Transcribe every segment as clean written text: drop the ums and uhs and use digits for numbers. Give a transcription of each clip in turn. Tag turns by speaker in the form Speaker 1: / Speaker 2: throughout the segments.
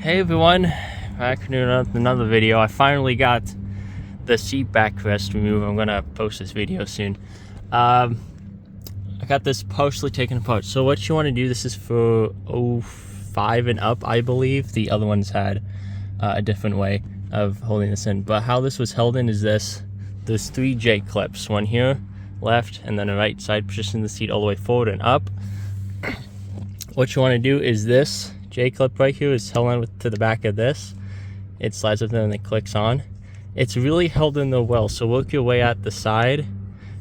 Speaker 1: Hey everyone, back in another video. I finally got the seat backrest removed. I'm gonna post this video soon. I got this partially taken apart. So what you want to do, this is for 05 and up, I believe. The other ones had a different way of holding this in, but how this was held in is this. There's 3 J clips, one here, left, and then the right side, positioning the seat all the way forward and up. What you want to do is this J clip right here is held on to the back of this. It slides up there and it clicks on. It's really held in there well, so work your way at the side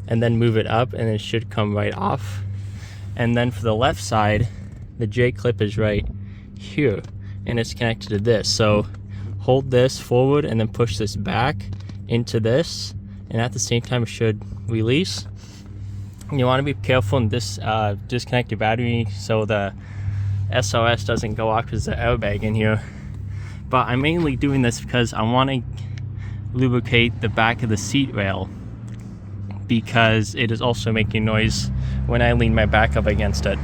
Speaker 1: and then move it up and it should come right off. And then for the left side, the J clip is right here and it's connected to this. So hold this forward and then push this back into this, and at the same time it should release. And you want to be careful and disconnect your battery so the SOS doesn't go off because there's an airbag in here. But I'm mainly doing this because I want to lubricate the back of the seat rail, because it is also making noise when I lean my back up against it.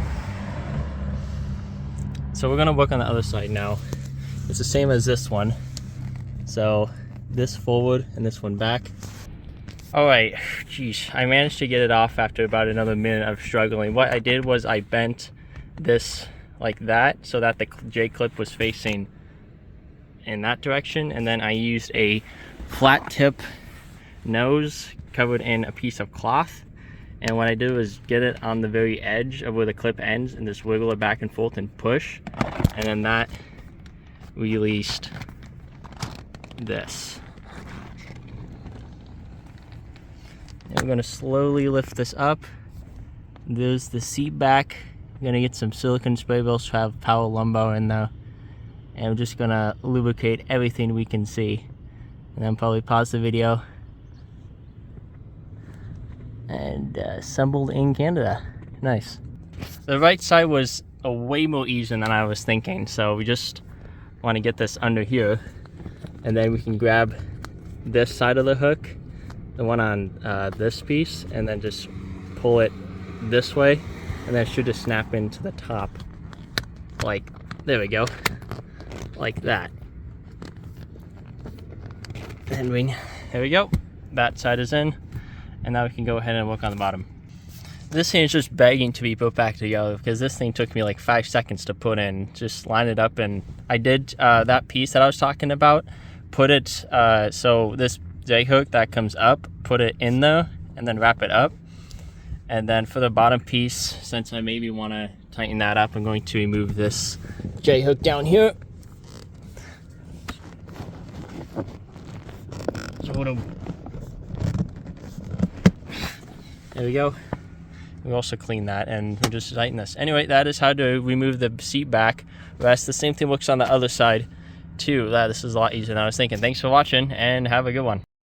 Speaker 1: So we're going to work on the other side now. It's the same as this one. So this forward and this one back. Alright, geez, I managed to get it off after about another minute of struggling. What I did was I bent this like that so that the J clip was facing in that direction, and then I used a flat tip nose covered in a piece of cloth, and what I did was get it on the very edge of where the clip ends and just wiggle it back and forth and push, and then that released this. And we're going to slowly lift this up. There's the seat back. We're going to get some silicone spray belts to have power lumbar in there, and we're just going to lubricate everything we can see, and then probably pause the video. And assembled in Canada. Nice. The right side was a way more easier than I was thinking, so we just want to get this under here, and then we can grab this side of the hook, the one on this piece, and then just pull it this way, and then it should just snap into the top, like, there we go, like that. And there we go, that side is in, and now we can go ahead and work on the bottom. This thing is just begging to be put back together, because this thing took me like 5 seconds to put in. Just line it up, and I did that piece that I was talking about, put it so this J hook that comes up, put it in there and then wrap it up. And then for the bottom piece, since I maybe want to tighten that up, I'm going to remove this J hook down here. There we go. We also clean that, and we just tighten this. Anyway, that is how to remove the seat back rest. The same thing works on the other side too. This is a lot easier than I was thinking. Thanks for watching and have a good one.